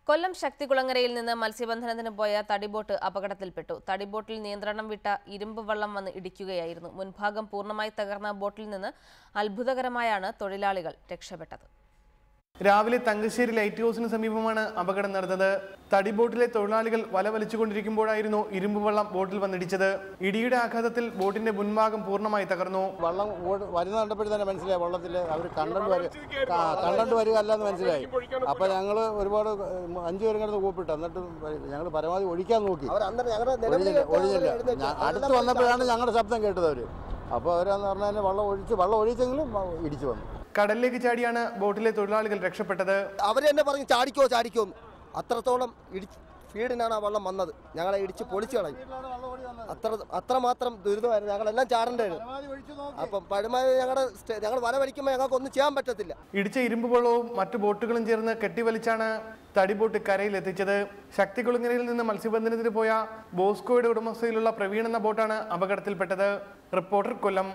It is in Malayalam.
കൊല്ലം ശക്തികുളങ്ങരയിൽ നിന്ന് മത്സ്യബന്ധനത്തിന് പോയ തടിബോട്ട് അപകടത്തിൽപ്പെട്ടു. തടിബോട്ടിൽ നിയന്ത്രണം വിട്ട ഇരുമ്പ് വള്ളം വന്ന് ഇടിക്കുകയായിരുന്നു. മുൻഭാഗം പൂർണ്ണമായി തകർന്ന ബോട്ടിൽ നിന്ന് അത്ഭുതകരമായാണ് തൊഴിലാളികൾ രക്ഷപ്പെട്ടത്. രാവിലെ തങ്കശ്ശേരി ലൈറ്റ് ഹൗസിന് സമീപമാണ് അപകടം നടന്നത്. തടിബോട്ടിലെ തൊഴിലാളികൾ വല വലിച്ചുകൊണ്ടിരിക്കുമ്പോഴായിരുന്നു ഇരുമ്പ് വള്ളം ബോട്ടിൽ വന്നിടിച്ചത്. ഇടിയുടെ ആഘാതത്തിൽ ബോട്ടിന്റെ മുൻഭാഗം പൂർണ്ണമായി തകർന്നു. വള്ളം വരുന്ന കണ്ടപ്പോഴും തന്നെ മനസ്സിലായി വള്ളത്തിൽ അവർ കണ്ടന്റ് വരിക അല്ലെന്ന് മനസ്സിലായി. അപ്പൊ ഞങ്ങൾ ഒരുപാട് 5 പേരും കിടന്ന് കൂപ്പിട്ടു. എന്നിട്ട് ഞങ്ങൾ പരമാവധി ഒഴിക്കാൻ നോക്കി, ഒഴിഞ്ഞില്ല. അടുത്ത് വന്നപ്പോഴാണ് ഞങ്ങളുടെ ശബ്ദം കേട്ടത് അവര്. അപ്പോൾ അവരെന്ന് പറഞ്ഞാൽ വെള്ളം ഒഴിച്ചെങ്കിലും ഇടിച്ചു വന്നു. കടലിലേക്ക് ചാടിയാണ് ബോട്ടിലെ തൊഴിലാളികൾ രക്ഷപ്പെട്ടത്. അവർ തന്നെ പറഞ്ഞു ചാടിക്കോ. അത്രത്തോളം സ്പീഡിനാണ് ആ വെള്ളം വന്നത്. ഞങ്ങളെ ഇടിച്ച് പൊളിച്ചു കളയും. അത്രമാത്രം ദുരിതമായിരുന്നു. ഞങ്ങളെല്ലാം ചാടേണ്ടത്. അപ്പം പഴമായി ഞങ്ങൾ വല വലിക്കുമ്പോൾ ഞങ്ങൾക്ക് ഒന്നും ചെയ്യാൻ പറ്റത്തില്ല. ഇടിച്ച ഇരുമ്പ് വള്ളവും മറ്റു ബോട്ടുകളും ചേർന്ന് കെട്ടിവലിച്ചാണ് തടിബോട്ട് കരയിലെത്തിച്ചത്. ശക്തികുളങ്ങരയിൽ നിന്ന് മത്സ്യബന്ധനത്തിന് പോയ ബോസ്കോയുടെ ഉടമസ്ഥയിലുള്ള പ്രവീൺ എന്ന ബോട്ടാണ് അപകടത്തിൽപ്പെട്ടത്. റിപ്പോർട്ടർ, കൊല്ലം.